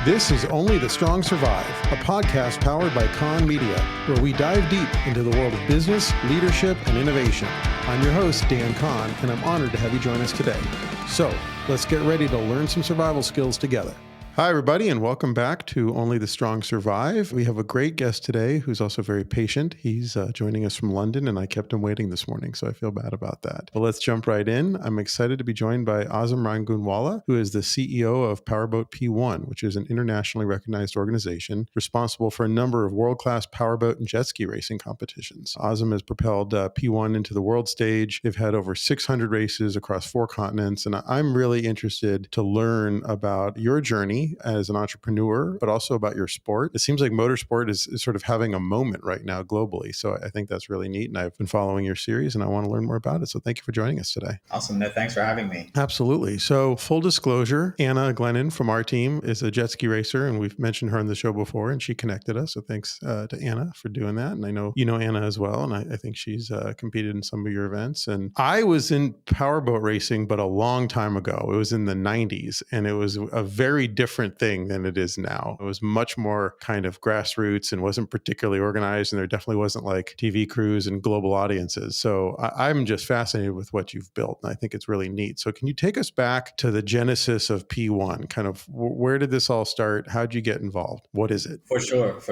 This is Only the Strong Survive, a podcast powered by Kahn Media, where we dive deep into the world of business, leadership, and innovation. I'm your host, Dan Kahn, and I'm honored to have you join us today. So, let's get ready to learn some survival skills together. Hi, everybody, and welcome back to Only the Strong Survive. We have a great guest today who's also very patient. He's joining us from London, and I kept him waiting this morning, so I feel bad about that. But let's jump right in. I'm excited to be joined by Azam Rangoonwala, who is the CEO of Powerboat P1, which is an internationally recognized organization responsible for a number of world-class powerboat and jet ski racing competitions. Azam has propelled P1 into the world stage. They've had over 600 races across 4 continents, and I'm really interested to learn about your journey as an entrepreneur, but also about your sport. It seems like motorsport is sort of having a moment right now globally. So I think that's really neat. And I've been following your series and I want to learn more about it. So thank you for joining us today. Awesome. No, thanks for having me. Absolutely. So full disclosure, Anna Glennon from our team is a jet ski racer, and we've mentioned her on the show before, and she connected us. So thanks to Anna for doing that. And I know you know Anna as well. And I think she's competed in some of your events. And I was in powerboat racing, but a long time ago. It was in the 90s, and it was a very different thing than it is now. It was much more kind of grassroots and wasn't particularly organized, and there definitely wasn't like TV crews and global audiences. So I'm just fascinated with what you've built, and I think it's really neat. So can you take us back to the genesis of P1? Kind of where did this all start? How'd you get involved? What is it? For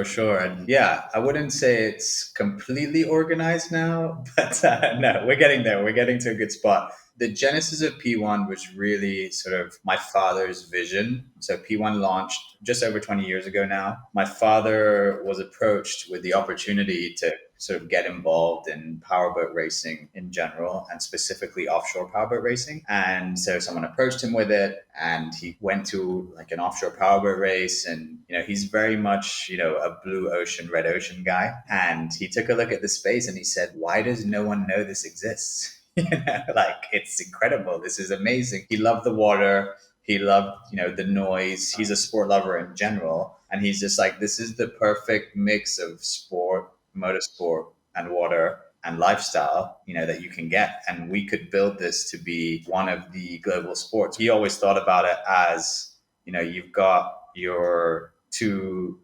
sure. And yeah, I wouldn't say it's completely organized now, but no, we're getting there. We're getting to a good spot. The genesis of P1 was really sort of my father's vision. So P1 launched just over 20 years ago now. My father was approached with the opportunity to sort of get involved in powerboat racing in general, and specifically offshore powerboat racing. And so someone approached him with it, and he went to like an offshore powerboat race. And, he's very much, a blue ocean, red ocean guy. And he took a look at the space and he said, why does no one know this exists? It's incredible. This is amazing. He loved the water. He loved, the noise. He's a sport lover in general. And he's just like, this is the perfect mix of sport, motorsport, and water and lifestyle, that you can get. And we could build this to be one of the global sports. He always thought about it as, you've got your two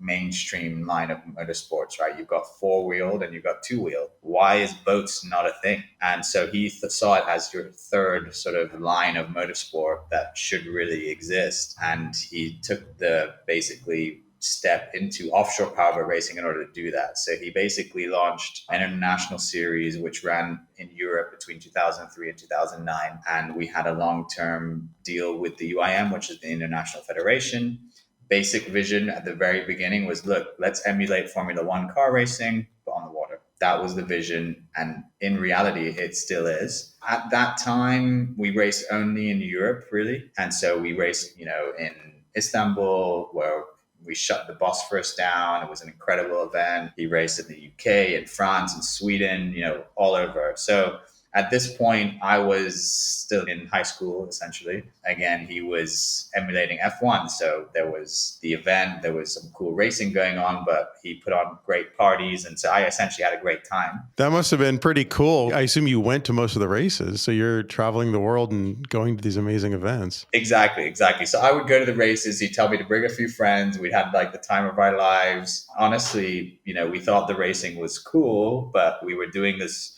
mainstream line of motorsports, right? You've got 4-wheeled and you've got 2-wheeled. Why is boats not a thing? And so he saw it as your third sort of line of motorsport that should really exist. And he took the basically step into offshore powerboat racing in order to do that. So he basically launched an international series which ran in Europe between 2003 and 2009. And we had a long-term deal with the UIM, which is the International Federation. Basic vision at the very beginning was, look, let's emulate Formula One car racing, but on the water. That was the vision. And in reality, it still is. At that time, we raced only in Europe, really. And so we raced, in Istanbul, where we shut the Bosphorus down. It was an incredible event. He raced in the UK, in France, in Sweden, all over. So at this point, I was still in high school, essentially. Again, he was emulating F1. So there was the event, there was some cool racing going on, but he put on great parties. And so I essentially had a great time. That must have been pretty cool. I assume you went to most of the races. So you're traveling the world and going to these amazing events. Exactly. So I would go to the races. He'd tell me to bring a few friends. We'd have the time of our lives. Honestly, we thought the racing was cool, but we were doing this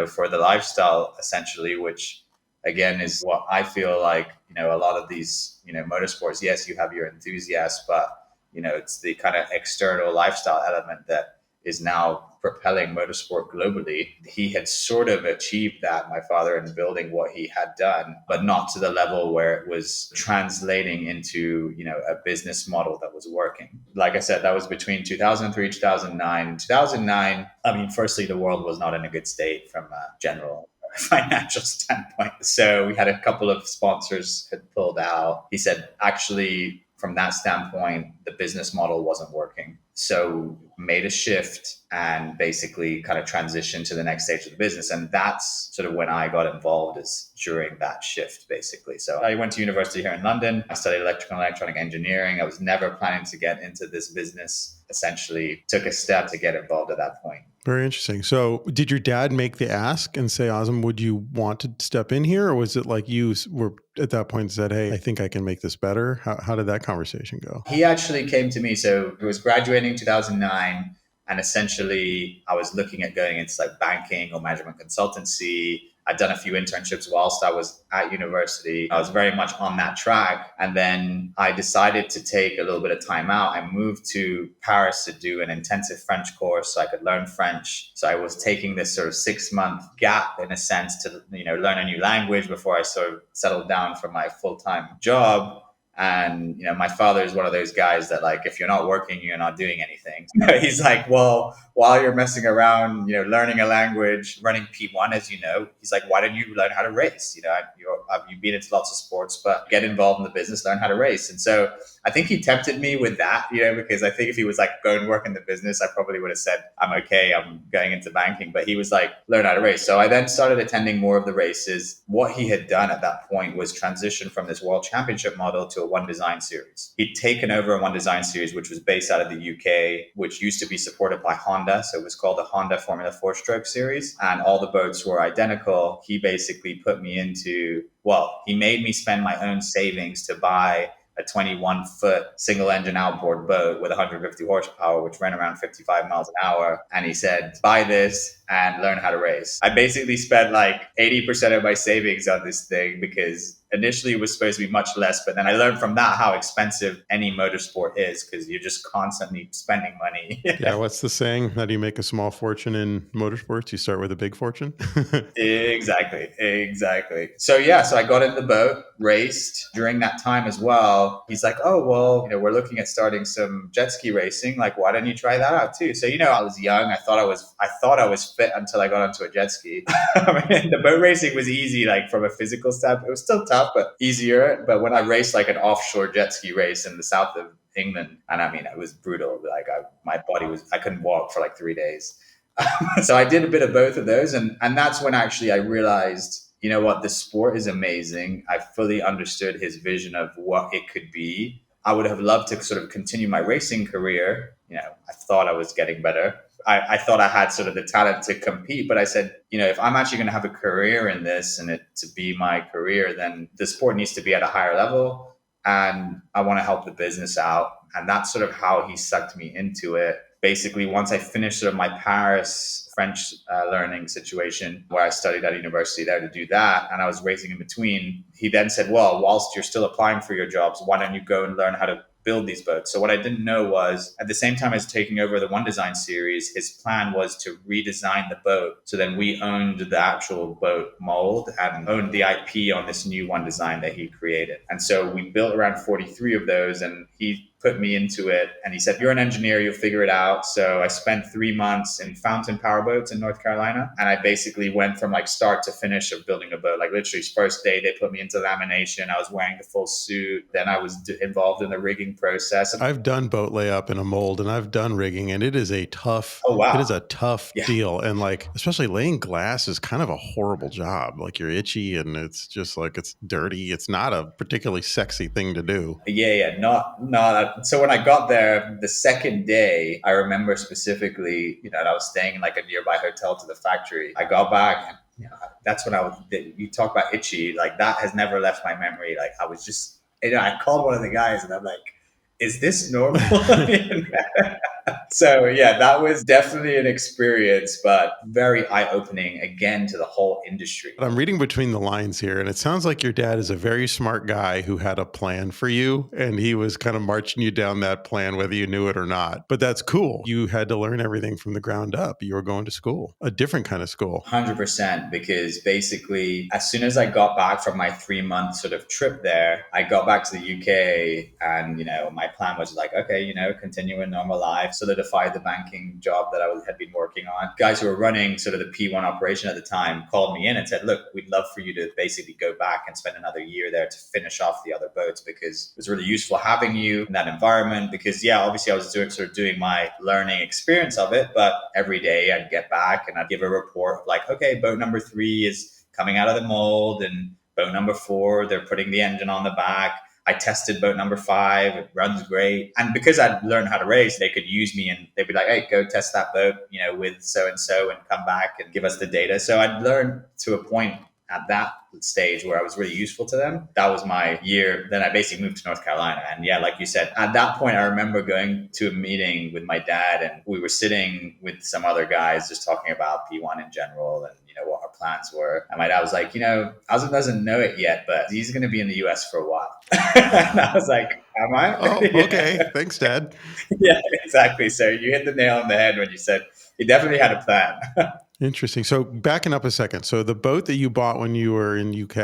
for the lifestyle, essentially, which again is what I feel like, a lot of these, motorsports, yes, you have your enthusiasts, but, it's the kind of external lifestyle element that is now propelling motorsport globally. He had sort of achieved that, my father, in building what he had done, but not to the level where it was translating into, a business model that was working. Like I said, that was between 2003, 2009. 2009, firstly, the world was not in a good state from a general financial standpoint. So we had a couple of sponsors had pulled out. He said, actually, from that standpoint, the business model wasn't working. So made a shift and basically kind of transitioned to the next stage of the business. And that's sort of when I got involved, is during that shift, basically. So I went to university here in London. I studied electrical and electronic engineering. I was never planning to get into this business essentially took a step to get involved at that point. Very interesting. So did your dad make the ask and say, Azam, would you want to step in here? Or was it like you were at that point said, hey, I think I can make this better? How did that conversation go? He actually came to me. So he was graduating in 2009. And essentially, I was looking at going into like banking or management consultancy. I'd done a few internships whilst I was at university. I was very much on that track. And then I decided to take a little bit of time out. I moved to Paris to do an intensive French course so I could learn French. So I was taking this sort of 6-month gap in a sense to, learn a new language before I sort of settled down for my full-time job. And, my father is one of those guys that like, if you're not working, you're not doing anything. So he's like, well, while you're messing around, learning a language, running P1, as you know, he's like, why don't you learn how to race? You've been into lots of sports, but get involved in the business, learn how to race. And so I think he tempted me with that, because I think if he was like, go and work in the business, I probably would have said, I'm okay, I'm going into banking. But he was like, learn how to race. So I then started attending more of the races. What he had done at that point was transition from this world championship model to a one design series. He'd taken over a one design series, which was based out of the UK, which used to be supported by Honda. So it was called the Honda Formula 4-stroke series. And all the boats were identical. He basically put me into, he made me spend my own savings to buy a 21-foot single-engine outboard boat with 150 horsepower, which ran around 55 miles an hour. And he said, buy this and learn how to race. I basically spent like 80% of my savings on this thing because initially it was supposed to be much less, but then I learned from that how expensive any motorsport is because you're just constantly spending money. Yeah, what's the saying? How do you make a small fortune in motorsports? You start with a big fortune. Exactly. So I got in the boat, raced during that time as well. He's like, oh, well, we're looking at starting some jet ski racing. Like, why don't you try that out too? So, I was young. I thought I was fit until I got onto a jet ski. The boat racing was easy, like from a physical standpoint. It was still tough, but easier. But when I raced like an offshore jet ski race in the south of England, and I mean, it was brutal. Like my body I couldn't walk for like 3 days. So I did a bit of both of those. And that's when actually I realized, the sport is amazing. I fully understood his vision of what it could be. I would have loved to sort of continue my racing career. I thought I was getting better. I thought I had sort of the talent to compete, but I said, if I'm actually going to have a career in this and it to be my career, then the sport needs to be at a higher level and I want to help the business out. And that's sort of how he sucked me into it. Basically, once I finished sort of my Paris French learning situation where I studied at a university there to do that, and I was racing in between, he then said, well, whilst you're still applying for your jobs, why don't you go and learn how to build these boats? So what I didn't know was at the same time as taking over the One Design series, his plan was to redesign the boat. So then we owned the actual boat mold and owned the IP on this new One Design that he created. And so we built around 43 of those, and he put me into it. And he said, you're an engineer, you'll figure it out. So I spent 3 months in Fountain Powerboats in North Carolina. And I basically went from like start to finish of building a boat. Like literally first day, they put me into lamination. I was wearing the full suit. Then I was involved in the rigging process. I've done boat layup in a mold and I've done rigging, and it is a tough, it is a tough deal. And like, especially laying glass is kind of a horrible job. Like you're itchy and it's just like, it's dirty. It's not a particularly sexy thing to do. Not. So when I got there, the second day, I remember specifically, and I was staying in like a nearby hotel to the factory. I got back and that's when you talk about itchy, like that has never left my memory. Like I was just, I called one of the guys and I'm like, is this normal? So that was definitely an experience, but very eye-opening again to the whole industry. I'm reading between the lines here, and it sounds like your dad is a very smart guy who had a plan for you, and he was kind of marching you down that plan, whether you knew it or not. But that's cool. You had to learn everything from the ground up. You were going to school, a different kind of school. 100%, because basically, as soon as I got back from my 3-month sort of trip there, I got back to the UK, and my plan was like, okay, continue a normal life, solidify the banking job that I had been working on. Guys who were running sort of the P1 operation at the time called me in and said, look, we'd love for you to basically go back and spend another year there to finish off the other boats because it was really useful having you in that environment. Because obviously I was doing my learning experience of it, but every day I'd get back and I'd give a report like, okay, boat number 3 is coming out of the mold and boat number 4, they're putting the engine on the back. I tested boat number 5. It runs great. And because I'd learned how to race, they could use me and they'd be like, hey, go test that boat, with so-and-so and come back and give us the data. So I'd learned to a point at that stage where I was really useful to them. That was my year. Then I basically moved to North Carolina. And yeah, like you said, at that point, I remember going to a meeting with my dad and we were sitting with some other guys just talking about P1 in general and, what our plans were. And my dad was like, Azam doesn't know it yet, but he's going to be in the US for a while. And I was like, am I? Oh, okay. Yeah. Thanks, Dad. Yeah, exactly. So you hit the nail on the head when you said he definitely had a plan. Interesting. So backing up a second. So the boat that you bought when you were in UK,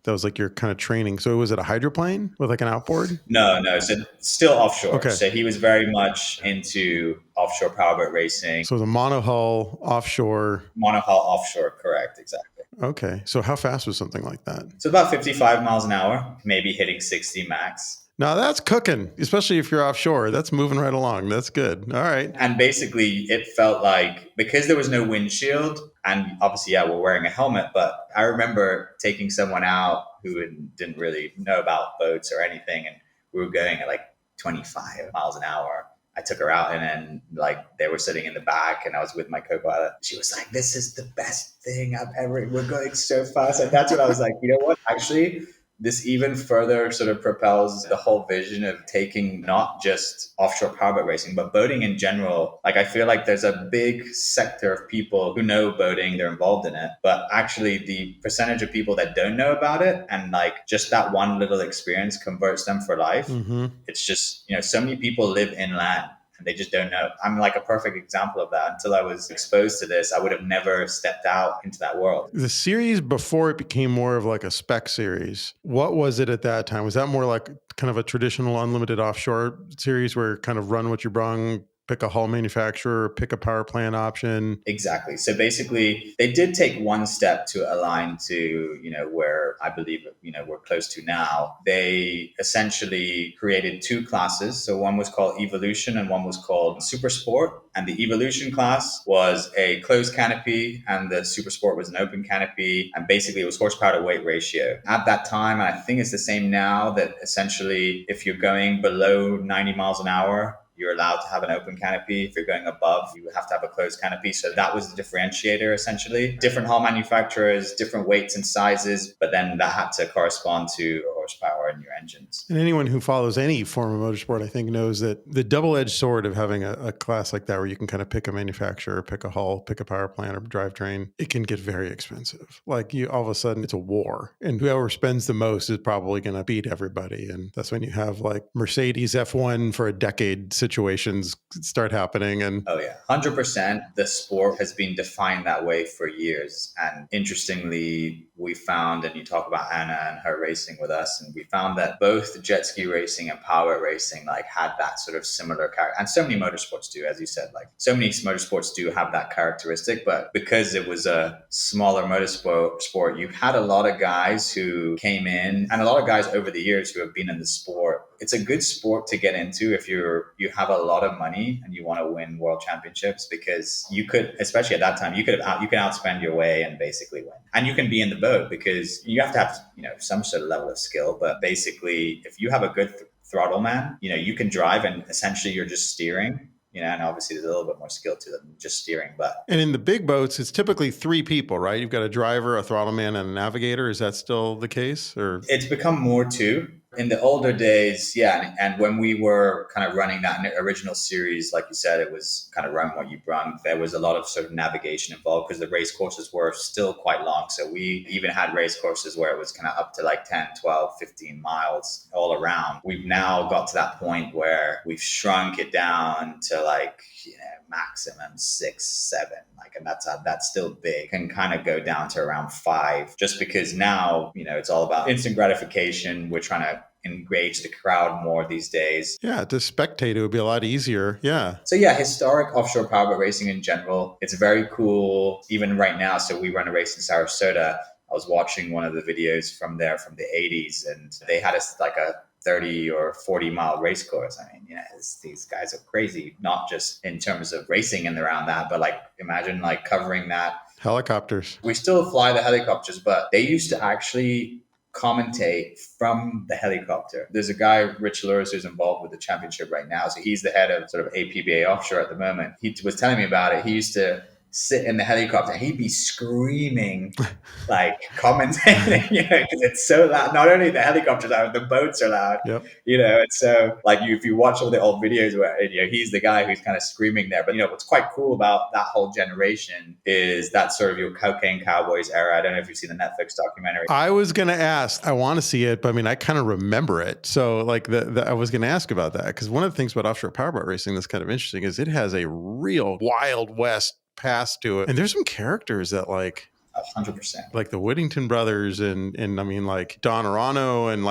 that was like your kind of training. So was it a hydroplane with like an outboard? No. So still offshore. Okay. So he was very much into offshore powerboat racing. So the monohull offshore. Monohull offshore, correct. Exactly. Okay. So how fast was something like that? So about 55 miles an hour, maybe hitting 60 max. Now that's cooking, especially if you're offshore. That's moving right along. That's good. All right. And basically it felt like, because there was no windshield and obviously, we're wearing a helmet, but I remember taking someone out who didn't really know about boats or anything. And we were going at like 25 miles an hour. I took her out and then like they were sitting in the back and I was with my co-pilot. She was like, this is the best thing I've ever, we're going so fast. And that's when I was like, you know what, actually, this even further sort of propels the whole vision of taking not just offshore powerboat racing, but boating in general. Like, I feel like there's a big sector of people who know boating, they're involved in it, but actually the percentage of people that don't know about it and like just that one little experience converts them for life. Mm-hmm. It's just, so many people live inland and they just don't know. I'm like a perfect example of that. Until I was exposed to this, I would have never stepped out into that world. The series before it became more of like a spec series, what was it at that time? Was that more like kind of a traditional unlimited offshore series where kind of run what you brung, pick a hull manufacturer, pick a power plant option? Exactly. So basically, they did take one step to align to, where I believe, we're close to now. They essentially created 2 classes. So one was called Evolution and one was called Super Sport. And the Evolution class was a closed canopy and the Super Sport was an open canopy. And basically it was horsepower to weight ratio. At that time, and I think it's the same now, that essentially if you're going below 90 miles an hour, you're allowed to have an open canopy. If you're going above, you have to have a closed canopy. So that was the differentiator, essentially. Different hull manufacturers, different weights and sizes, but then that had to correspond to horsepower in your engines. And anyone who follows any form of motorsport, I think, knows that the double-edged sword of having a class like that where you can kind of pick a manufacturer, pick a hull, pick a power plant or drivetrain, it can get very expensive. Like all of a sudden it's a war and whoever spends the most is probably going to beat everybody. And that's when you have like Mercedes F1 for a decade situations start happening. And oh yeah, 100%. The sport has been defined that way for years. And interestingly, we found, and you talk about Anna and her racing with us, and we found that both jet ski racing and power racing like had that sort of similar character. And so many motorsports do, as you said, like so many motorsports do have that characteristic. But because it was a smaller motorsport, you had a lot of guys who came in and a lot of guys over the years who have been in the sport. It's a good sport to get into if you have a lot of money and you want to win world championships, because you could, especially at that time, you can outspend your way and basically win. And you can be in the boat because you have to have, some sort of level of skill. But basically, if you have a good throttle man, you can drive and essentially you're just steering. And obviously there's a little bit more skill to them just steering. And in the big boats, it's typically 3 people, right? You've got a driver, a throttle man, and a navigator. Is that still the case? Or it's become more 2. In the older days, yeah. And when we were kind of running that original series, like you said, it was kind of run what you brung. There was a lot of sort of navigation involved because the race courses were still quite long. So we even had race courses where it was kind of up to like 10, 12, 15 miles all around. We've now got to that point where we've shrunk it down to like, maximum 6, 7, and that's still big. Can kind of go down to around 5, just because now, it's all about instant gratification. We're trying to engage the crowd more these days. Yeah, to spectate, it would be a lot easier. Yeah. So yeah, historic offshore powerboat racing in general, it's very cool. Even right now, so we run a race in Sarasota. I was watching one of the videos from the 80s, and they had like a 30 or 40 mile race course. I mean, these guys are crazy, not just in terms of racing and around that, but like imagine like covering that. Helicopters. We still fly the helicopters, but they used to actually commentate from the helicopter. There's a guy, Rich Lewis, who's involved with the championship right now. So he's the head of sort of APBA Offshore at the moment. He was telling me about it. He used to sit in the helicopter and he'd be screaming, like commentating, because it's so loud. Not only the helicopter's loud, the boats are loud, Yep. and so like if you watch all the old videos where, he's the guy who's kind of screaming there. But, what's quite cool about that whole generation is that sort of your cocaine cowboys era. I don't know if you've seen the Netflix documentary. I was going to ask, I want to see it, but I mean, I kind of remember it. So like I was going to ask about that because one of the things about offshore powerboat racing that's kind of interesting is it has a real Wild West past to it. And there's some characters that 100%. Like the Whittington brothers and I mean like Don Arano and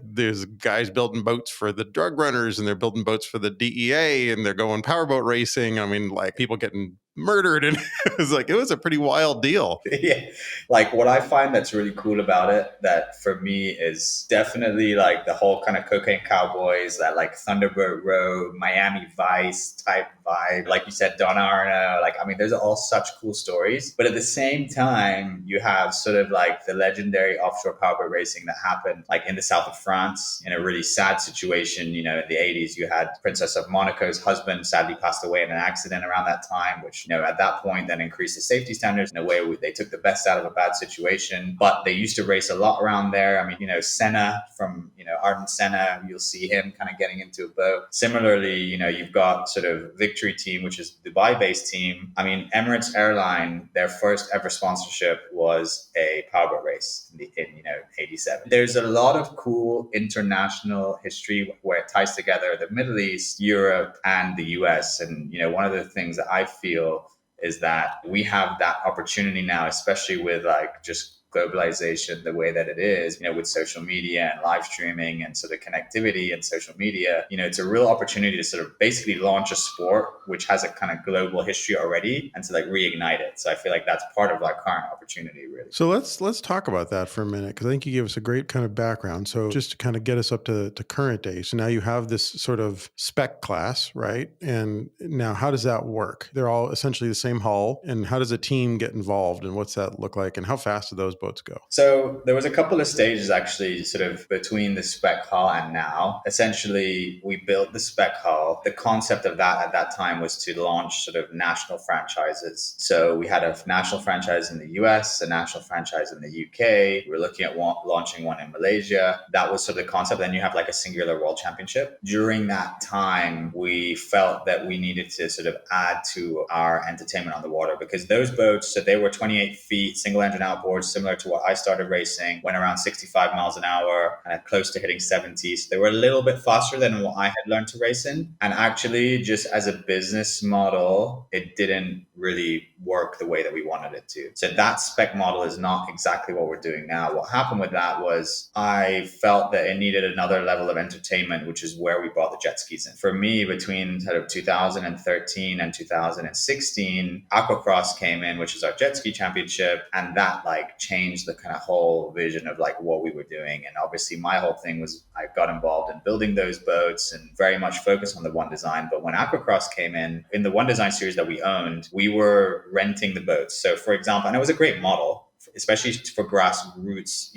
there's guys building boats for the drug runners and they're building boats for the DEA and they're going powerboat racing. I mean like people getting murdered and it was a pretty wild deal. Yeah. Like what I find that's really cool about it that for me is definitely like the whole kind of cocaine cowboys, that like Thunderbird Road, Miami Vice type vibe. Like you said, Don Arno, those are all such cool stories. But at the same time, you have sort of like the legendary offshore powerboat racing that happened like in the south of France in a really sad situation. In the 80s, you had Princess of Monaco's husband sadly passed away in an accident around that time, which, at that point then increased the safety standards in a way where they took the best out of a bad situation. But they used to race a lot around there. I mean, Senna from, Ayrton Senna, you'll see him kind of getting into a boat. Similarly, you've got sort of Victory Team, which is a Dubai-based team. I mean, Emirates Airline, their first ever sponsorship was a powerboat race in 87. There's a lot of cool international history where it ties together the Middle East, Europe, and the US. And, one of the things that I feel is that we have that opportunity now, especially with like just globalization the way that it is, with social media and live streaming and sort of connectivity and social media, it's a real opportunity to sort of basically launch a sport which has a kind of global history already and to like reignite it. So I feel like that's part of our current opportunity, really. So let's talk about that for a minute because I think you gave us a great kind of background. So just to kind of get us up to current day. So now you have this sort of spec class, right? And now how does that work? They're all essentially the same hull. And how does a team get involved and what's that look like? And how fast do those boats go? So there was a couple of stages actually sort of between the spec hull and now. Essentially, we built the spec hull. The concept of that at that time was to launch sort of national franchises. So we had a national franchise in the US, a national franchise in the UK. We were looking at launching one in Malaysia. That was sort of the concept. Then you have like a singular world championship. During that time, we felt that we needed to sort of add to our entertainment on the water because those boats, so they were 28 feet, single engine outboards, similar to what I started racing, went around 65 miles an hour and close to hitting 70. So they were a little bit faster than what I had learned to race in. And actually, just as a business model, it didn't really work the way that we wanted it to. So that spec model is not exactly what we're doing now. What happened with that was I felt that it needed another level of entertainment, which is where we brought the jet skis in. For me, between sort of 2013 and 2016, Aquacross came in, which is our jet ski championship. And that like changed the kind of whole vision of like what we were doing. And obviously my whole thing was I got involved in building those boats and very much focused on the One Design. But when Aquacross came in the One Design series that we owned, we were renting the boats. So for example, and it was a great model, especially for grassroots,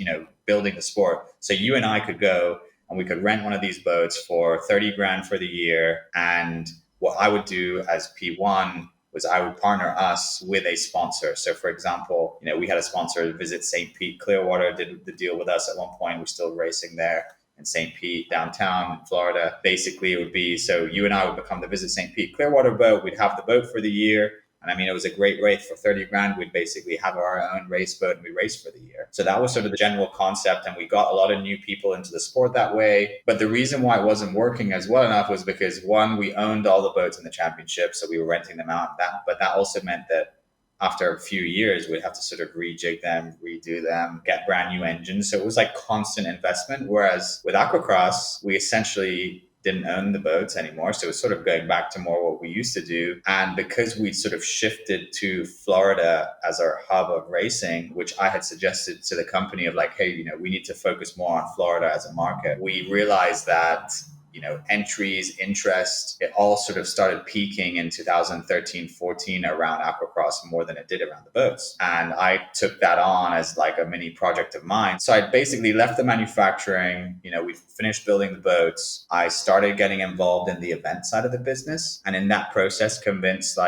building the sport. So you and I could go and we could rent one of these boats for 30 grand for the year. And what I would do as P1 was I would partner us with a sponsor. So for example, we had a sponsor, Visit St. Pete Clearwater, did the deal with us at one point. We're still racing there in St. Pete, downtown in Florida. Basically, it would be, so you and I would become the Visit St. Pete Clearwater boat. We'd have the boat for the year. And I mean, it was a great rate for 30 grand. We'd basically have our own race boat and we race for the year. So that was sort of the general concept. And we got a lot of new people into the sport that way. But the reason why it wasn't working as well enough was because one, we owned all the boats in the championship. So we were renting them out. But that also meant that after a few years, we'd have to sort of rejig them, redo them, get brand new engines. So it was like constant investment. Whereas with Aquacross, we essentially didn't own the boats anymore. So it's sort of going back to more what we used to do. And because we'd sort of shifted to Florida as our hub of racing, which I had suggested to the company of like, hey, we need to focus more on Florida as a market. We realized that entries, interest, it all sort of started peaking in 2013, 14 around aquacross more than it did around the boats. And I took that on as like a mini project of mine. So I basically left the manufacturing, we finished building the boats. I started getting involved in the event side of the business. And in that process, convinced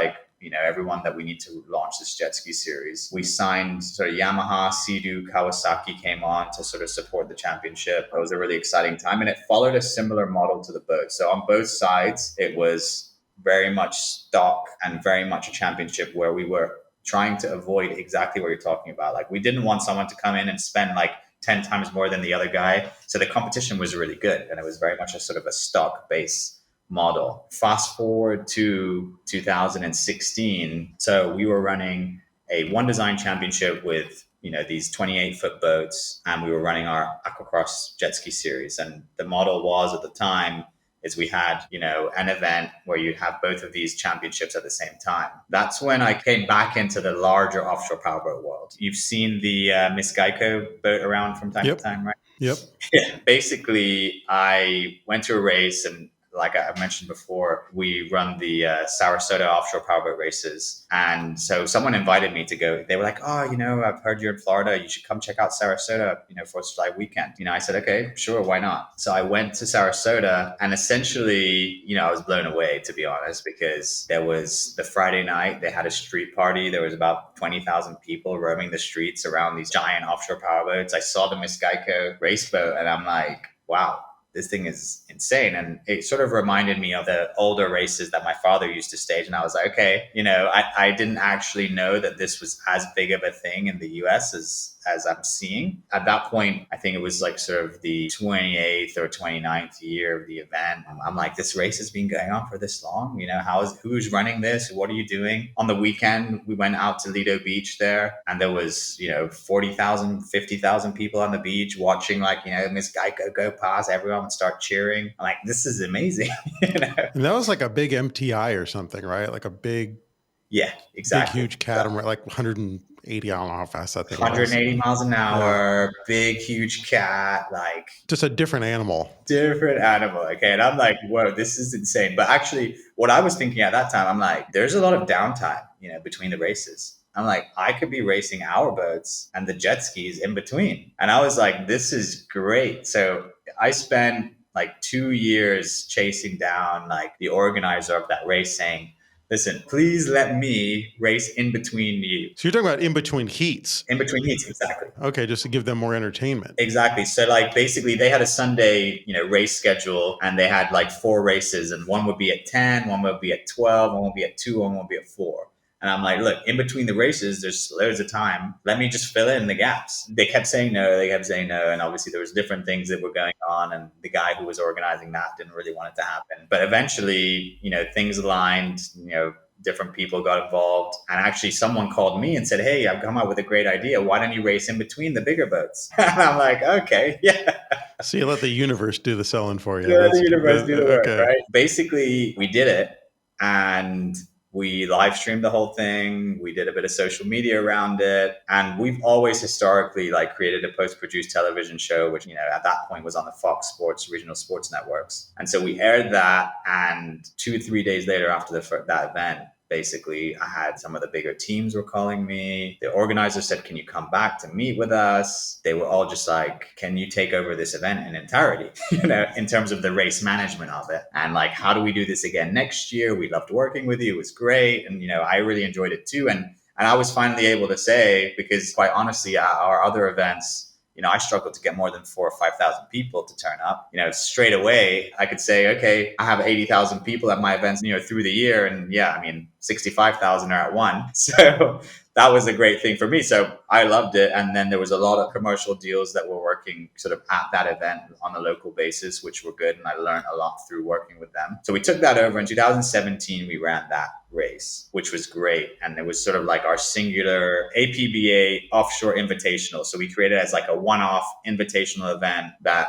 everyone that we need to launch this jet ski series. We signed sort of Yamaha, Sea-Doo, Kawasaki came on to sort of support the championship. It was a really exciting time, and it followed a similar model to the boat. So on both sides, it was very much stock and very much a championship where we were trying to avoid exactly what you're talking about. Like we didn't want someone to come in and spend like 10 times more than the other guy. So the competition was really good, and it was very much a sort of a stock base model. Fast forward to 2016. So we were running a one design championship with, these 28-foot boats, and we were running our aquacross jet ski series. And the model was at the time is we had, an event where you have both of these championships at the same time. That's when I came back into the larger offshore powerboat world. You've seen the Miss Geico boat around from time to time, right? Yep. Yeah. Basically, I went to a race, and like I mentioned before, we run the Sarasota offshore powerboat races. And so someone invited me to go. They were like, oh, I've heard you're in Florida. You should come check out Sarasota, 4th of July weekend. I said, okay, sure, why not? So I went to Sarasota, and essentially, I was blown away, to be honest, because there was the Friday night, they had a street party. There was about 20,000 people roaming the streets around these giant offshore powerboats. I saw the Miss Geico race boat, and I'm like, wow, this thing is insane. And it sort of reminded me of the older races that my father used to stage. And I was like, okay, I didn't actually know that this was as big of a thing in the US as I'm seeing. At that point, I think it was like sort of the 28th or 29th year of the event. I'm like, this race has been going on for this long. Who's running this? What are you doing? On the weekend, we went out to Lido Beach there, and there was, 40,000, 50,000 people on the beach watching Miss Geico go past. Everyone would start cheering. I'm like, this is amazing. And that was like a big MTI or something, right? Like a big, yeah, exactly. Big, huge catamaran, like 180, I don't know how fast that thing was. 180 miles an hour, big, huge cat, like just a different animal. Okay. And I'm like, whoa, this is insane. But actually, what I was thinking at that time, I'm like, there's a lot of downtime, between the races. I'm like, I could be racing our boats and the jet skis in between. And I was like, this is great. So I spent like 2 years chasing down like the organizer of that race saying, listen, please let me race in between you. So you're talking about in between heats? In between heats, exactly. Okay, just to give them more entertainment. Exactly. So like basically they had a Sunday, race schedule, and they had like 4 races, and one would be at 10, one would be at 12, one would be at 2, one would be at 4. And I'm like, look, in between the races, there's loads of time. Let me just fill in the gaps. They kept saying no. And obviously there was different things that were going on. And the guy who was organizing that didn't really want it to happen. But eventually, things aligned, different people got involved. And actually someone called me and said, hey, I've come up with a great idea. Why don't you race in between the bigger boats? And I'm like, okay, yeah. So you let the universe do the selling for you. Let the universe do the work, right? Basically, we did it. And we live streamed the whole thing. We did a bit of social media around it. And we've always historically created a post-produced television show, which, at that point was on the Fox Sports regional sports networks. And so we aired that. And 2-3 days later after that event, basically, I had some of the bigger teams were calling me. The organizer said, can you come back to meet with us? They were all just like, can you take over this event in entirety, in terms of the race management of it? And how do we do this again next year? We loved working with you. It was great. And, I really enjoyed it too. And I was finally able to say, because quite honestly, our other events, I struggled to get more than 4,000 or 5,000 people to turn up. Straight away, I could say, okay, I have 80,000 people at my events, through the year. And 65,000 are at one. So that was a great thing for me. So I loved it. And then there was a lot of commercial deals that were working sort of at that event on a local basis, which were good. And I learned a lot through working with them. So we took that over. In 2017, we ran that race, which was great. And it was sort of like our singular APBA offshore invitational. So we created it as like a one-off invitational event that,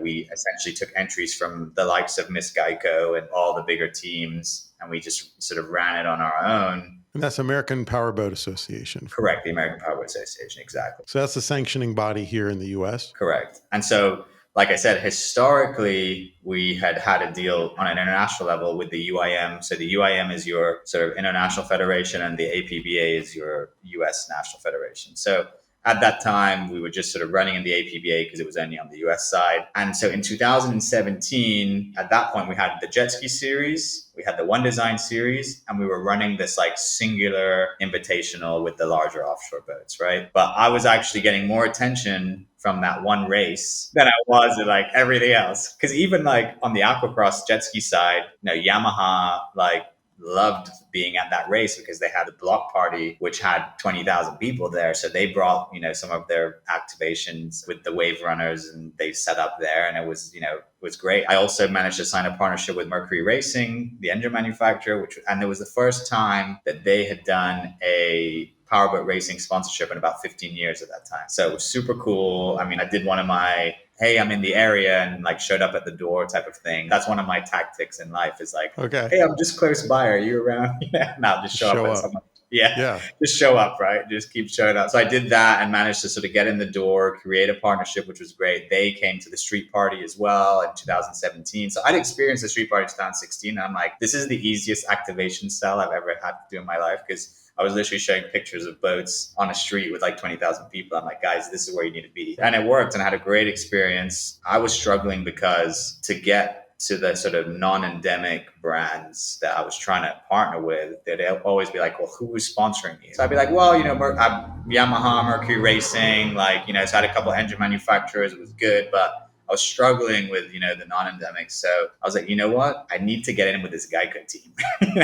we essentially took entries from the likes of Miss Geico and all the bigger teams. And we just sort of ran it on our own. And that's American Powerboat Association. Correct. The American Powerboat Association. Exactly. So that's the sanctioning body here in the US. Correct. And so like I said, historically, we had had a deal on an international level with the UIM. So the UIM is your sort of international federation, and the APBA is your US national federation. So at that time, we were just sort of running in the APBA because it was only on the US side. And so in 2017, at that point, we had the jet ski series, we had the One Design series, and we were running this like singular invitational with the larger offshore boats, right? But I was actually getting more attention from that one race than I was in like everything else. Because even like on the aquacross jet ski side, Yamaha like loved being at that race because they had a block party which had 20,000 people there. So they brought, some of their activations with the wave runners, and they set up there, and it was great. I also managed to sign a partnership with Mercury Racing, the engine manufacturer, and it was the first time that they had done a powerboat racing sponsorship in about 15 years at that time. So it was super cool. I mean, I did one of my, hey, I'm in the area, and like showed up at the door type of thing. That's one of my tactics in life, is like, okay, hey, I'm just close by. Are you around? No, just show up. Someone. Yeah, just show up, right? Just keep showing up. So I did that and managed to sort of get in the door, create a partnership, which was great. They came to the street party as well in 2017. So I'd experienced the street party in 2016. And I'm like, this is the easiest activation style I've ever had to do in my life, because I was literally showing pictures of boats on a street with like 20,000 people. I'm like, guys, this is where you need to be. And it worked, and I had a great experience. I was struggling because to get to the sort of non-endemic brands that I was trying to partner with, they'd always be like, well, who is sponsoring you? So I'd be like, well, Yamaha, Mercury Racing, so I had a couple of engine manufacturers. It was good, but I was struggling with, the non-endemic. So I was like, you know what? I need to get in with this Geico team.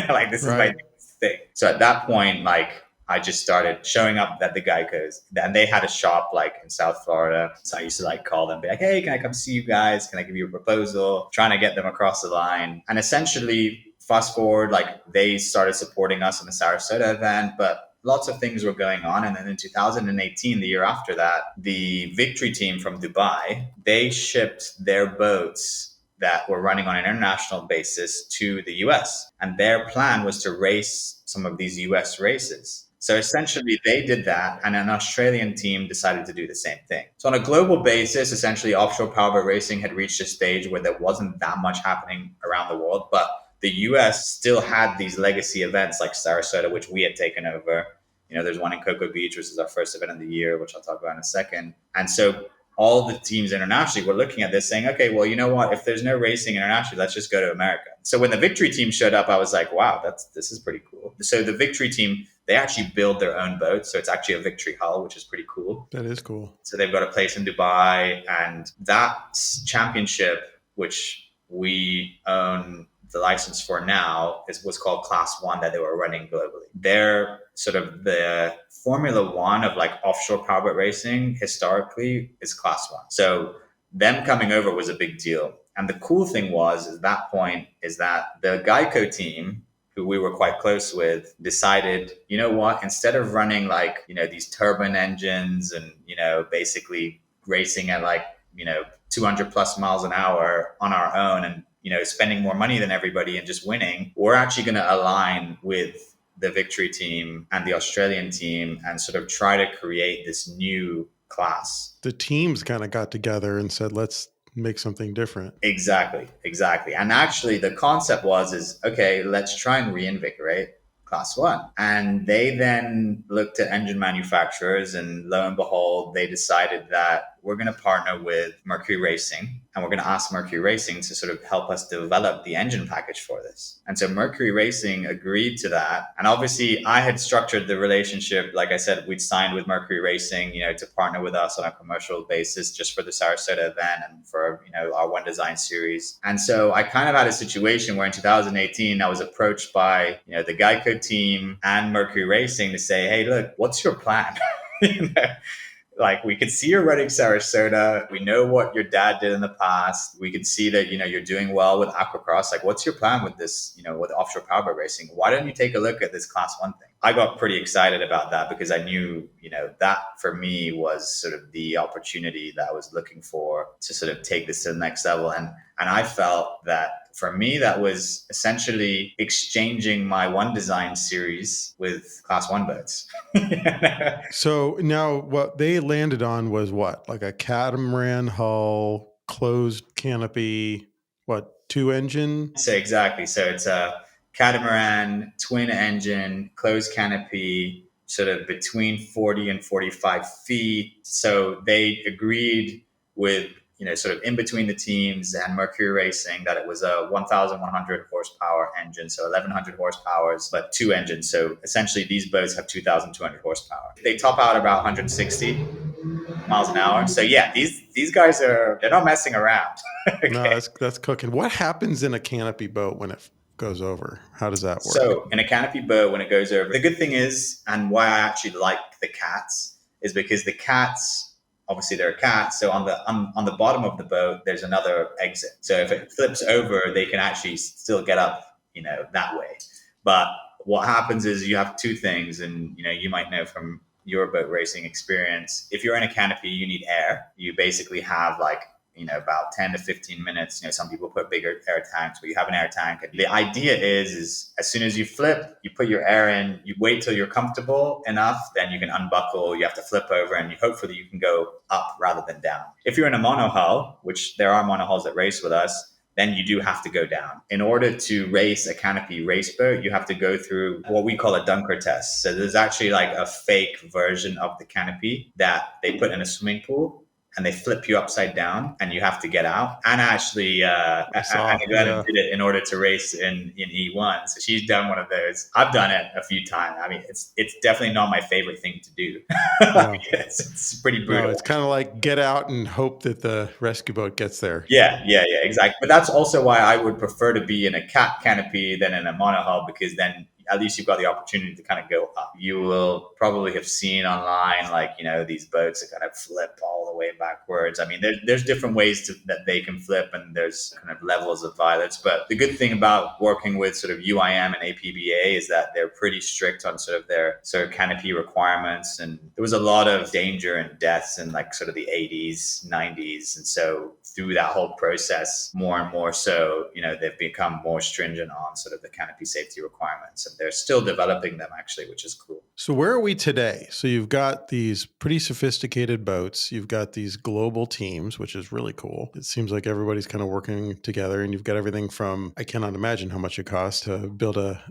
Like, this is my thing. So at that point, I just started showing up at the Geicos, and they had a shop like in South Florida. So I used to like call them, be like, hey, can I come see you guys? Can I give you a proposal? Trying to get them across the line. And essentially, fast forward, like they started supporting us in the Sarasota event, but lots of things were going on. And then in 2018, the year after that, the Victory team from Dubai, they shipped their boats that were running on an international basis to the US. And their plan was to race some of these US races. So essentially, they did that, and an Australian team decided to do the same thing. So on a global basis, essentially, offshore powerboat racing had reached a stage where there wasn't that much happening around the world, but the US still had these legacy events like Sarasota, which we had taken over. There's one in Cocoa Beach, which is our first event of the year, which I'll talk about in a second. And so all the teams internationally were looking at this saying, okay, well, you know what? If there's no racing internationally, let's just go to America. So when the Victory team showed up, I was like, wow, this is pretty cool. So the Victory team, they actually build their own boat. So it's actually a Victory hull, which is pretty cool. That is cool. So they've got a place in Dubai, and that championship, which we own the license for now, was called Class 1, that they were running globally. They're sort of the Formula One of like offshore powerboat racing historically is Class 1. So them coming over was a big deal. And the cool thing was, at that point, is that the Geico team, who we were quite close with, decided, you know what, instead of running like, these turbine engines and, basically racing at like, 200 plus miles an hour on our own and, spending more money than everybody and just winning, we're actually going to align with the Victory team and the Australian team and sort of try to create this new class. The teams kind of got together and said, let's make something different. Exactly. And actually the concept is, okay, let's try and reinvigorate Class 1. And they then looked at engine manufacturers, and lo and behold, they decided that we're going to partner with Mercury Racing, and we're going to ask Mercury Racing to sort of help us develop the engine package for this. And so Mercury Racing agreed to that. And obviously I had structured the relationship. Like I said, we'd signed with Mercury Racing, to partner with us on a commercial basis just for the Sarasota event and for, our One Design series. And so I kind of had a situation where in 2018, I was approached by, the Geico team and Mercury Racing to say, hey, look, what's your plan? Like, we could see you're running Sarasota. We know what your dad did in the past. We could see that, you're doing well with aquacross. Like, what's your plan with this, with offshore powerboat racing? Why don't you take a look at this Class 1 thing? I got pretty excited about that because I knew, that for me was sort of the opportunity that I was looking for to sort of take this to the next level. And I felt that for me, that was essentially exchanging my One Design series with Class 1 boats. So now what they landed on was what? Like a catamaran hull, closed canopy, two engine? So exactly. So it's a catamaran, twin engine, closed canopy, sort of between 40 and 45 feet. So they agreed with, sort of in between the teams and Mercury Racing that it was a 1,100 horsepower engine. So 1,100 horsepower, but two engines. So essentially these boats have 2,200 horsepower. They top out about 160 miles an hour. So yeah, these guys they're not messing around. Okay. No, that's cooking. What happens in a canopy boat when it goes over? How does that work? So in a canopy boat, when it goes over, the good thing is, and why I actually like the cats, is because the cats, obviously they're cats. So on the bottom of the boat, there's another exit. So if it flips over, they can actually still get up, that way. But what happens is you have two things, and you might know from your boat racing experience. If you're in a canopy, you need air. You basically have about 10 to 15 minutes. Some people put bigger air tanks, but you have an air tank. The idea is as soon as you flip, you put your air in, you wait till you're comfortable enough, then you can unbuckle, you have to flip over, and hopefully you can go up rather than down. If you're in a monohull, which there are monohulls that race with us, then you do have to go down. In order to race a canopy race boat, you have to go through what we call a dunker test. So there's actually like a fake version of the canopy that they put in a swimming pool, and they flip you upside down and you have to get out. And actually, and did it in order to race in E1. So she's done one of those. I've done it a few times. I mean, it's definitely not my favorite thing to do. No. It's pretty brutal. No, it's kind of like get out and hope that the rescue boat gets there. Yeah, exactly. But that's also why I would prefer to be in a cat canopy than in a monohull, because then at least you've got the opportunity to kind of go up. You will probably have seen online, these boats that kind of flip all the way backwards. I mean, there's different ways that they can flip, and there's kind of levels of violence. But the good thing about working with sort of UIM and APBA is that they're pretty strict on sort of their sort of canopy requirements. And there was a lot of danger and deaths in sort of the 80s, 90s. And so through that whole process, more and more so, they've become more stringent on sort of the canopy safety requirements. And they're still developing them, actually, which is cool. So where are we today? So you've got these pretty sophisticated boats. You've got these global teams, which is really cool. It seems like everybody's kind of working together, and you've got everything from, I cannot imagine how much it costs to build a,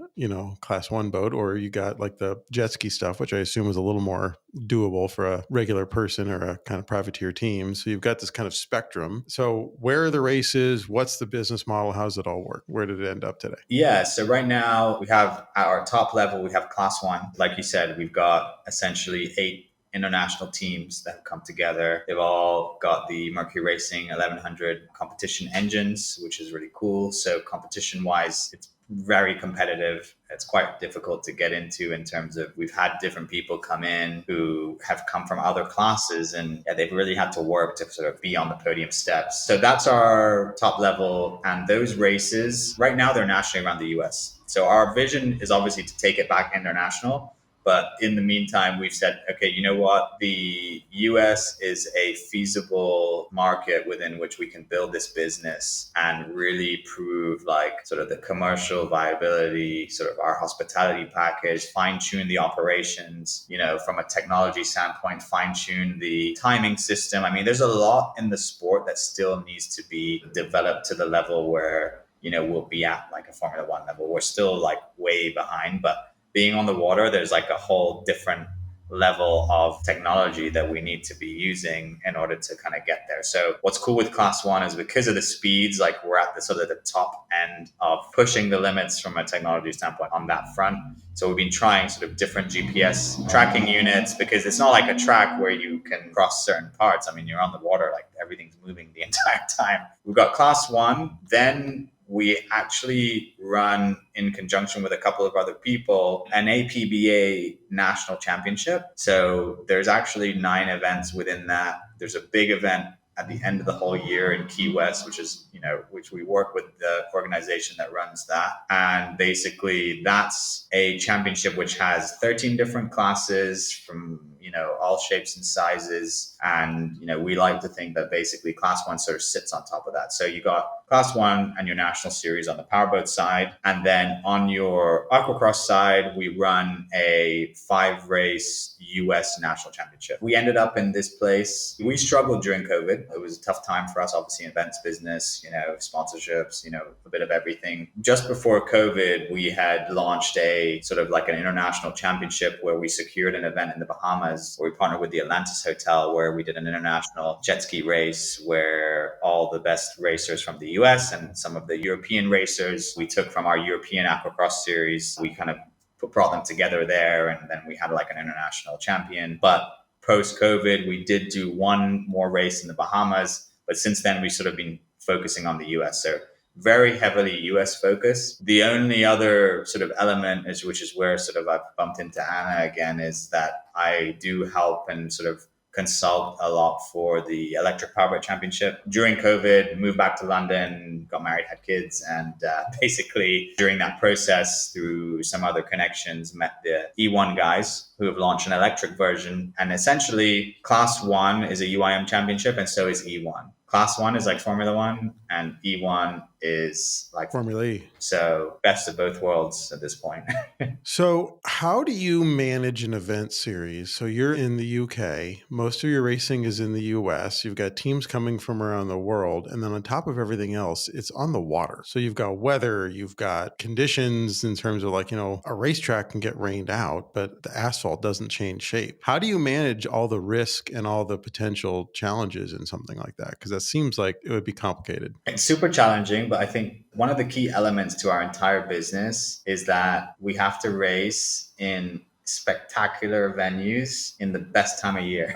class 1 boat, or you got like the jet ski stuff, which I assume is a little more doable for a regular person or a kind of privateer team. So you've got this kind of spectrum. So where are the races? What's the business model? How's it all work? Where did it end up today? Yeah. So right now we have at our top level, we have class 1. Like you said, we've got essentially 8 international teams that have come together. They've all got the Mercury Racing 1100 competition engines, which is really cool. So competition wise, it's very competitive. It's quite difficult to get into in terms of we've had different people come in who have come from other classes, and they've really had to work to sort of be on the podium steps. So that's our top level. And those races right now, they're nationally around the US. So our vision is obviously to take it back international. But in the meantime, we've said, okay, you know what? The US is a feasible market within which we can build this business and really prove sort of the commercial viability, sort of our hospitality package, fine tune the operations, from a technology standpoint, fine tune the timing system. I mean, there's a lot in the sport that still needs to be developed to the level where, we'll be at a Formula One level. We're still way behind, but being on the water, there's a whole different level of technology that we need to be using in order to kind of get there. So what's cool with class 1 is because of the speeds, we're at the sort of the top end of pushing the limits from a technology standpoint on that front. So we've been trying sort of different GPS tracking units, because it's not like a track where you can cross certain parts. I mean, you're on the water, everything's moving the entire time. We've got class 1, then we actually run in conjunction with a couple of other people an APBA national championship. So there's actually 9 events within that. There's a big event at the end of the whole year in Key West, which is, which we work with the organization that runs that. And basically that's a championship which has 13 different classes from, all shapes and sizes. And, we like to think that basically class 1 sort of sits on top of that. So you got Class 1 and your national series on the Powerboat side. And then on your aquacross side, we run a 5-race US national championship. We ended up in this place. We struggled during COVID. It was a tough time for us, obviously, events business, sponsorships, a bit of everything. Just before COVID, we had launched a sort of like an international championship where we secured an event in the Bahamas where we partnered with the Atlantis Hotel, where we did an international jet ski race where all the best racers from the US and some of the European racers we took from our European aquacross series, we kind of brought them together there, and then we had like an international champion. But post-COVID, we did do one more race in the Bahamas, but since then we've sort of been focusing on the US. So very heavily US focused. The only other sort of element is, which is where sort of I've bumped into Anna again, is that I do help and sort of consult a lot for the Electric Powerboat Championship. During COVID, moved back to London, got married, had kids, and basically during that process, through some other connections, met the E1 guys who have launched an electric version. And essentially, Class 1 is a UIM championship, and so is E1. Class 1 is like Formula 1, and E1 is like Formula E. So best of both worlds at this point. So how do you manage an event series? So you're in the UK. Most of your racing is in the US. You've got teams coming from around the world. And then on top of everything else, it's on the water. So you've got weather, you've got conditions in terms of like, a racetrack can get rained out, but the asphalt doesn't change shape. How do you manage all the risk and all the potential challenges in something like that? Because that seems like it would be complicated. It's super challenging, but I think one of the key elements to our entire business is that we have to race in spectacular venues in the best time of year.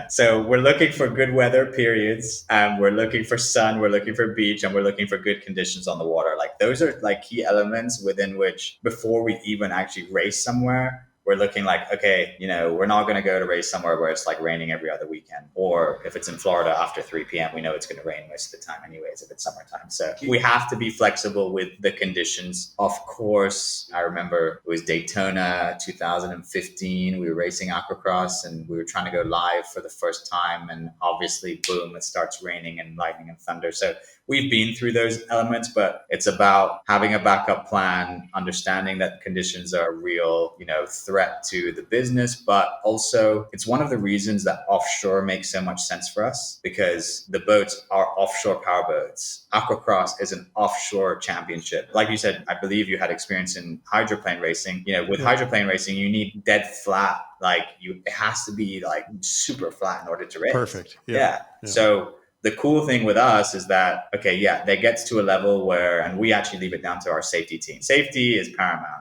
So we're looking for good weather periods, and we're looking for sun, we're looking for beach, and we're looking for good conditions on the water. Like those are like key elements within which, before we even actually race somewhere, we're looking like, okay, we're not going to go to race somewhere where it's like raining every other weekend. Or if it's in Florida after 3 p.m., we know it's going to rain most of the time anyways, if it's summertime. So we have to be flexible with the conditions. Of course, I remember it was Daytona 2015. We were racing aquacross and we were trying to go live for the first time. And obviously, boom, it starts raining and lightning and thunder. So we've been through those elements, but it's about having a backup plan, understanding that conditions are a real, threat to the business. But also, it's one of the reasons that offshore makes so much sense for us, because the boats are offshore power boats. Aquacross is an offshore championship. Like you said, I believe you had experience in hydroplane racing. With hydroplane racing, you need dead flat. It has to be like super flat in order to race. Perfect. Yeah. So the cool thing with us is that, that gets to a level where, and we actually leave it down to our safety team. Safety is paramount.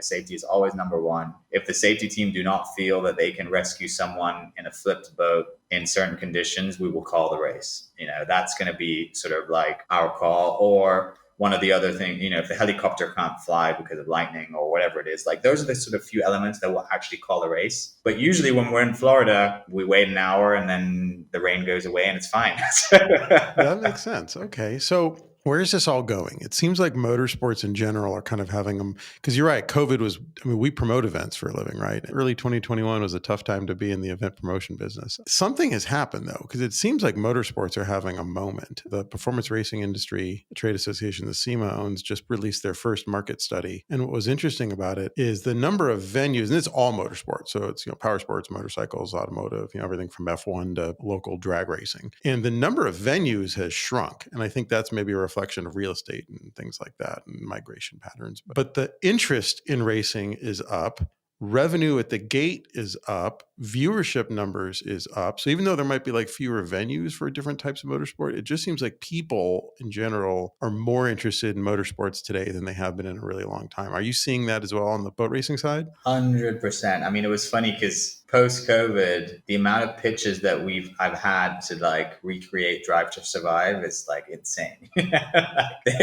Safety is always number one. If the safety team do not feel that they can rescue someone in a flipped boat in certain conditions, we will call the race. That's going to be sort of like our call. Or one of the other things, if the helicopter can't fly because of lightning or whatever it is, like those are the sort of few elements that will actually call a race. But usually when we're in Florida, we wait an hour and then the rain goes away and it's fine. That makes sense. Okay. So where is this all going? It seems like motorsports in general are kind of having them, because you're right. We promote events for a living, right? Early 2021 was a tough time to be in the event promotion business. Something has happened though, because it seems like motorsports are having a moment. The Performance Racing Industry Trade Association, the SEMA owns, just released their first market study. And what was interesting about it is the number of venues, and it's all motorsports. So it's, power sports, motorcycles, automotive, everything from F1 to local drag racing. And the number of venues has shrunk. And I think that's maybe a reflection of real estate and things like that and migration patterns. But the interest in racing is up. Revenue at the gate is up. Viewership numbers is up. So even though there might be like fewer venues for different types of motorsport, it just seems like people in general are more interested in motorsports today than they have been in a really long time. Are you seeing that as well on the boat racing side? 100%. I mean, it was funny because post-COVID, the amount of pitches that I've had to like recreate Drive to Survive is like insane.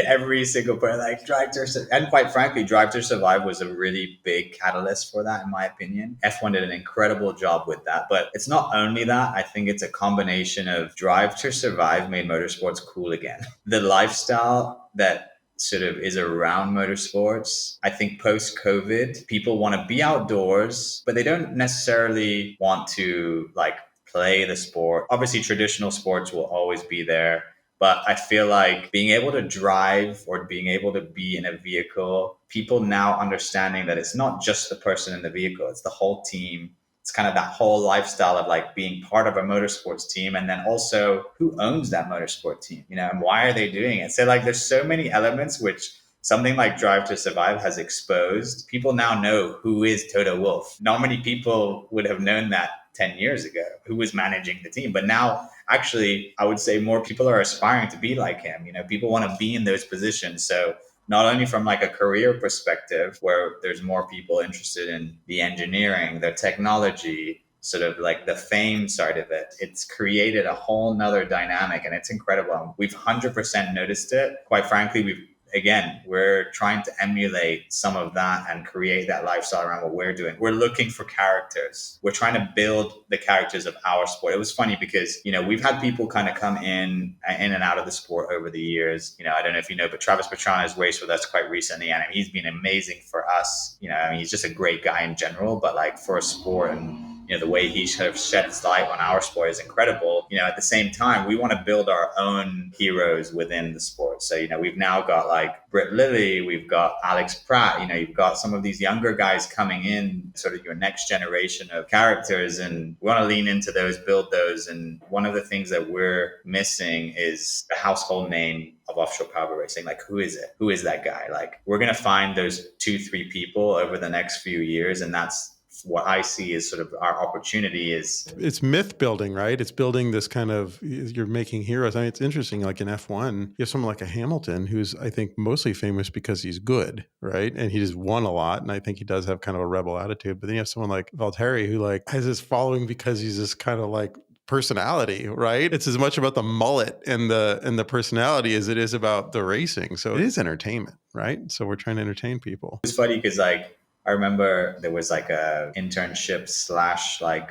Every single player, like Drive to Survive. And quite frankly, Drive to Survive was a really big catalyst for that, in my opinion. F1 did an incredible job with that. But it's not only that. I think it's a combination of Drive to Survive made motorsports cool again. The lifestyle that sort of is around motorsports. I think post-COVID, people want to be outdoors, but they don't necessarily want to like play the sport. Obviously, traditional sports will always be there. But I feel like being able to drive or being able to be in a vehicle, people now understanding that it's not just the person in the vehicle, it's the whole team. It's kind of that whole lifestyle of like being part of a motorsports team, and then also who owns that motorsport team, and why are they doing it? So like there's so many elements which something like Drive to Survive has exposed. People now know who is Toto Wolff. Not many people would have known that 10 years ago, who was managing the team. But now, actually, I would say more people are aspiring to be like him. People want to be in those positions. So not only from like a career perspective, where there's more people interested in the engineering, the technology, sort of like the fame side of it, it's created a whole nother dynamic, and it's incredible. We've 100% noticed it. Quite frankly, we're trying to emulate some of that and create that lifestyle around what we're doing. We're looking for characters. We're trying to build the characters of our sport. It was funny because, we've had people kind of come in and out of the sport over the years. I don't know if you know, but Travis Pastrana has raced with us quite recently, and he's been amazing for us. He's just a great guy in general, but like for a sport, and the way he sort of sheds light on our sport is incredible. At the same time, we want to build our own heroes within the sport. So, we've now got like Britt Lilly, we've got Alex Pratt, you've got some of these younger guys coming in, sort of your next generation of characters, and we want to lean into those, build those. And one of the things that we're missing is the household name of offshore powerboat racing. Like, who is it? Who is that guy? Like, we're going to find those 2-3 people over the next few years, and that's what I see is sort of our opportunity. It's myth building, right? It's building this kind of, you're making heroes. I mean, it's interesting. Like in F1, you have someone like a Hamilton, who's I think mostly famous because he's good, right? And he just won a lot. And I think he does have kind of a rebel attitude. But then you have someone like Valtteri, who like has this following because he's this kind of like personality, right? It's as much about the mullet and the personality as it is about the racing. So it is entertainment, right? So we're trying to entertain people. It's funny because like I remember there was like a internship / like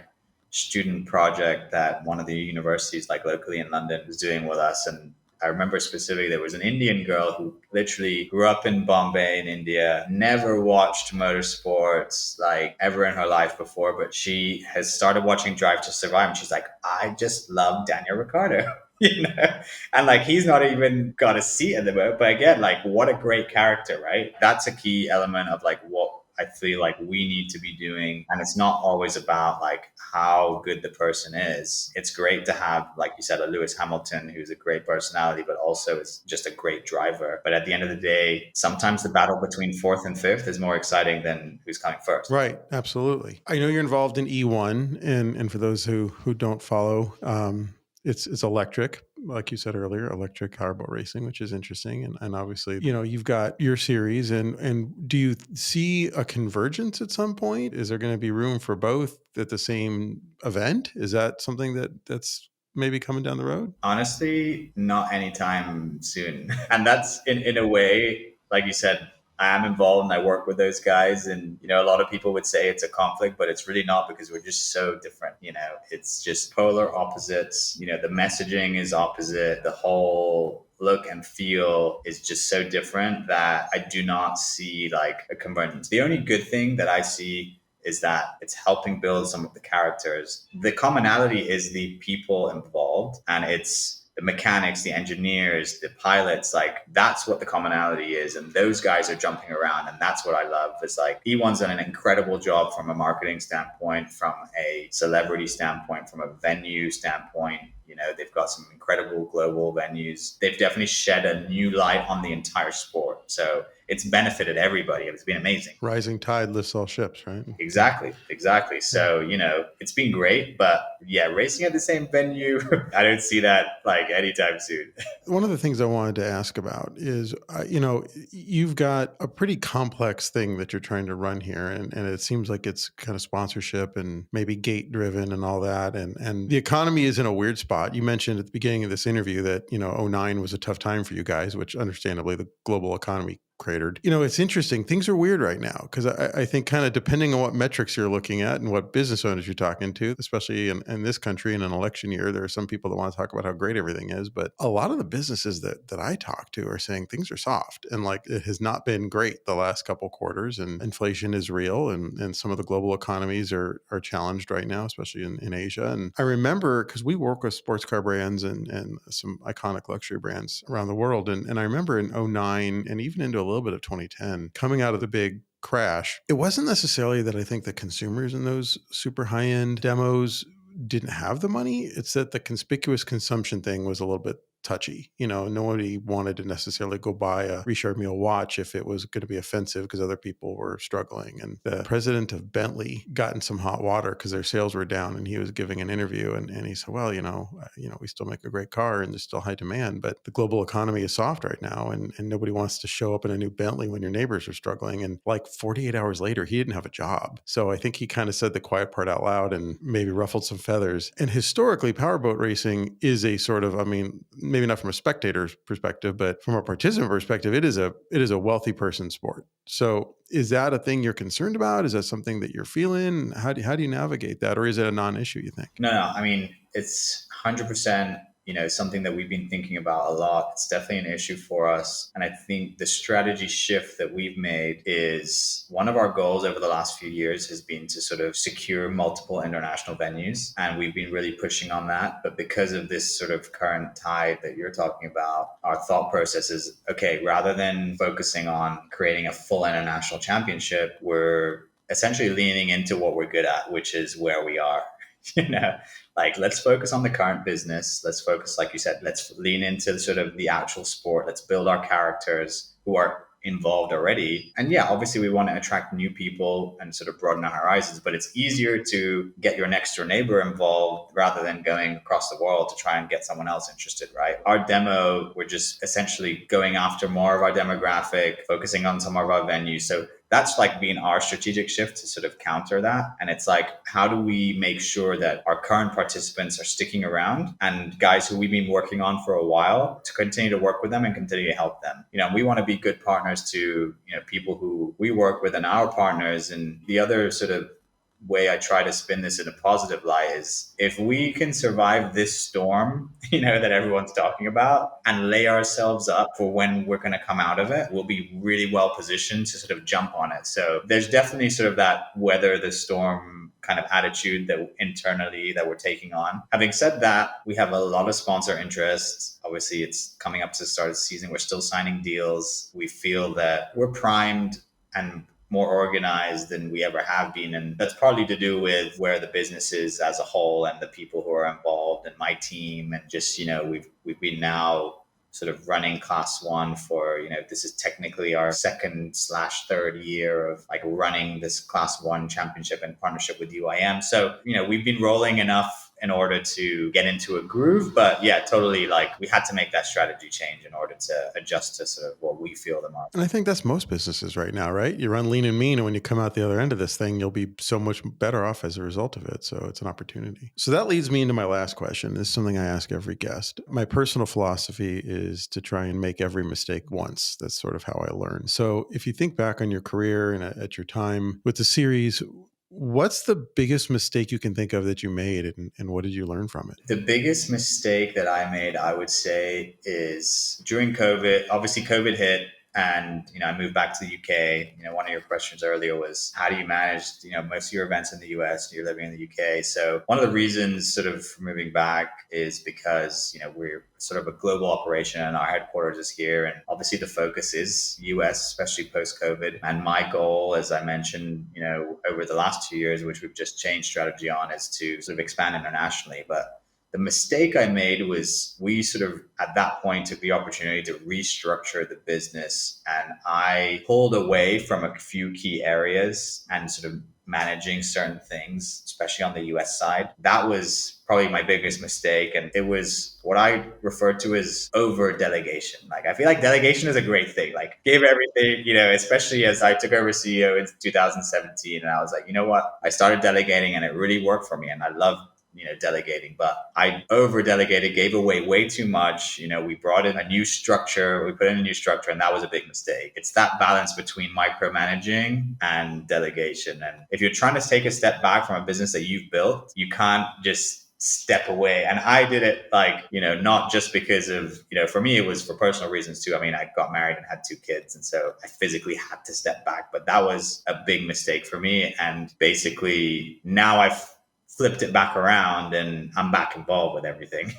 student project that one of the universities like locally in London was doing with us. And I remember specifically there was an Indian girl who literally grew up in Bombay in India, never watched motorsports like ever in her life before, but she has started watching Drive to Survive, and she's like, I just love Daniel Ricciardo. And like he's not even got a seat at the boat, but again, like what a great character, right? That's a key element of like what I feel like we need to be doing. And it's not always about like how good the person is. It's great to have, like you said, a Lewis Hamilton who's a great personality, but also is just a great driver. But at the end of the day, sometimes the battle between fourth and fifth is more exciting than who's coming first. Right. Absolutely. I know you're involved in E1, and for those who don't follow, it's electric, like you said earlier, electric powerboat racing, which is interesting. And obviously, you've got your series, and do you see a convergence at some point? Is there going to be room for both at the same event? Is that something that's maybe coming down the road? Honestly, not anytime soon. And that's in a way, like you said, I am involved and I work with those guys. And, a lot of people would say it's a conflict, but it's really not, because we're just so different. It's just polar opposites. The messaging is opposite. The whole look and feel is just so different that I do not see like a convergence. The only good thing that I see is that it's helping build some of the characters. The commonality is the people involved, and it's the mechanics, the engineers, the pilots. Like that's what the commonality is. And those guys are jumping around. And that's what I love. It's like E1's done an incredible job from a marketing standpoint, from a celebrity standpoint, from a venue standpoint. They've got some incredible global venues. They've definitely shed a new light on the entire sport. So it's benefited everybody. It's been amazing. Rising tide lifts all ships, right? Exactly. So, it's been great, but yeah, racing at the same venue, I don't see that like anytime soon. One of the things I wanted to ask about is, you've got a pretty complex thing that you're trying to run here, and it seems like it's kind of sponsorship and maybe gate driven and all that. And the economy is in a weird spot. You mentioned at the beginning of this interview that, 09 was a tough time for you guys, which understandably the global economy cratered. It's interesting. Things are weird right now because I think kind of depending on what metrics you're looking at and what business owners you're talking to, especially in this country in an election year, there are some people that want to talk about how great everything is. But a lot of the businesses that I talk to are saying things are soft and like it has not been great the last couple quarters, and inflation is real, and some of the global economies are challenged right now, especially in Asia. And I remember because we work with sports car brands and some iconic luxury brands around the world. And I remember in '09 and even into a little bit of 2010, coming out of the big crash, it wasn't necessarily that I think the consumers in those super high-end demos didn't have the money. It's that the conspicuous consumption thing was a little bit touchy. Nobody wanted to necessarily go buy a Richard Mille watch if it was going to be offensive because other people were struggling. And the president of Bentley got in some hot water because their sales were down, and he was giving an interview and he said, well, we still make a great car and there's still high demand, but the global economy is soft right now, and nobody wants to show up in a new Bentley when your neighbors are struggling. And like 48 hours later, he didn't have a job. So I think he kind of said the quiet part out loud and maybe ruffled some feathers. And historically, powerboat racing is a sort of, maybe not from a spectator's perspective, but from a participant perspective, it is a wealthy person's sport. So is that a thing you're concerned about? Is that something that you're feeling? How do you navigate that? Or is it a non-issue, you think? No, it's 100%, something that we've been thinking about a lot. It's definitely an issue for us. And I think the strategy shift that we've made is one of our goals over the last few years has been to sort of secure multiple international venues. And we've been really pushing on that. But because of this sort of current tide that you're talking about, our thought process is, okay, rather than focusing on creating a full international championship, we're essentially leaning into what we're good at, which is where we are. Let's focus on the current business. Let's focus, like you said, let's lean into sort of the actual sport. Let's build our characters who are involved already. And yeah, obviously we want to attract new people and sort of broaden our horizons, but it's easier to get your next door neighbor involved rather than going across the world to try and get someone else interested, right? Our demo, we're just essentially going after more of our demographic, focusing on some of our venues. So that's like been our strategic shift to sort of counter that. And it's like, how do we make sure that our current participants are sticking around and guys who we've been working on for a while to continue to work with them and continue to help them? We want to be good partners to, people who we work with and our partners. And the other sort of way I try to spin this in a positive light is if we can survive this storm, that everyone's talking about and lay ourselves up for when we're going to come out of it, we'll be really well positioned to sort of jump on it. So there's definitely sort of that weather the storm kind of attitude that internally that we're taking on. Having said that, we have a lot of sponsor interest. Obviously, it's coming up to the start of the season. We're still signing deals. We feel that we're primed and more organized than we ever have been. And that's partly to do with where the business is as a whole and the people who are involved and my team. And just, we've been now sort of running class one for, this is technically our second/third year of like running this class one championship in partnership with UIM. So, we've been rolling enough in order to get into a groove. But yeah, totally, like we had to make that strategy change in order to adjust to sort of what we feel the market. And I think that's most businesses right now, right? You run lean and mean, and when you come out the other end of this thing, you'll be so much better off as a result of it. So it's an opportunity. So that leads me into my last question. This is something I ask every guest. My personal philosophy is to try and make every mistake once. That's sort of how I learn. So if you think back on your career and at your time with the series, what's the biggest mistake you can think of that you made, and what did you learn from it? The biggest mistake that I made, I would say, is during COVID. Obviously, COVID hit, and I moved back to the UK. One of your questions earlier was, how do you manage most of your events in the US? You're living in the UK, so one of the reasons sort of moving back is because we're sort of a global operation and our headquarters is here, and obviously the focus is US, especially post COVID. And my goal, as I mentioned, over the last 2 years, which we've just changed strategy on, is to sort of expand internationally. But the mistake I made was we sort of at that point took the opportunity to restructure the business, and I pulled away from a few key areas and sort of managing certain things, especially on the US side. That was probably my biggest mistake. And it was what I refer to as over delegation. Like, I feel like delegation is a great thing. Like, give everything, especially as I took over CEO in 2017. And I was like, you know what? I started delegating and it really worked for me. And I love delegating, but I over delegated, gave away way too much. We brought in a new structure, we put in a new structure, and that was a big mistake. It's that balance between micromanaging and delegation. And if you're trying to take a step back from a business that you've built, you can't just step away. And I did it not just because of, for me, it was for personal reasons too. I mean, I got married and had 2 kids. And so I physically had to step back, but that was a big mistake for me. And basically now I've flipped it back around and I'm back involved with everything,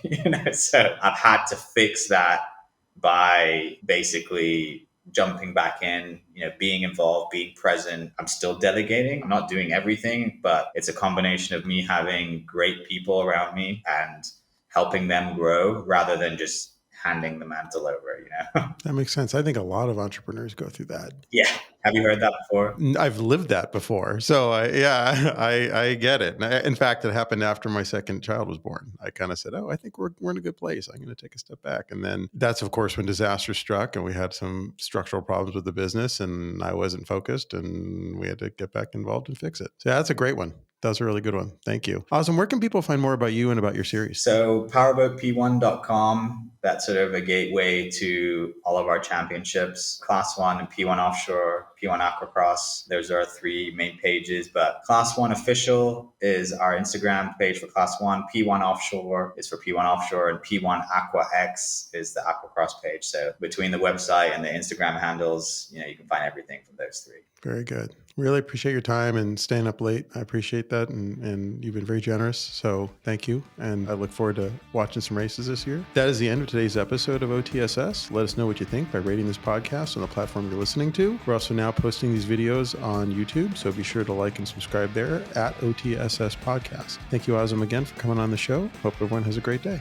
so I've had to fix that by basically jumping back in, being involved, being present. I'm still delegating. I'm not doing everything, but it's a combination of me having great people around me and helping them grow rather than just handing the mantle over, That makes sense. I think a lot of entrepreneurs go through that. Yeah. Have you heard that before? I've lived that before. So I get it. In fact, it happened after my second child was born. I kind of said, I think we're in a good place. I'm going to take a step back. And then that's, of course, when disaster struck and we had some structural problems with the business and I wasn't focused and we had to get back involved and fix it. So that's a great one. That was a really good one. Thank you. Awesome. Where can people find more about you and about your series? So powerboatp1.com, that's sort of a gateway to all of our championships, Class 1 and P1 Offshore, P1 Aquacross. Those are our 3 main pages, but Class 1 Official is our Instagram page for Class 1, P1 Offshore is for P1 Offshore, and P1 Aqua X is the Aquacross page. So between the website and the Instagram handles, you can find everything from those 3. Very good. Really appreciate your time and staying up late. I appreciate that. And you've been very generous. So thank you. And I look forward to watching some races this year. That is the end of today's episode of OTSS. Let us know what you think by rating this podcast on the platform you're listening to. We're also now posting these videos on YouTube. So be sure to like and subscribe there at OTSS Podcast. Thank you, Azam, again for coming on the show. Hope everyone has a great day.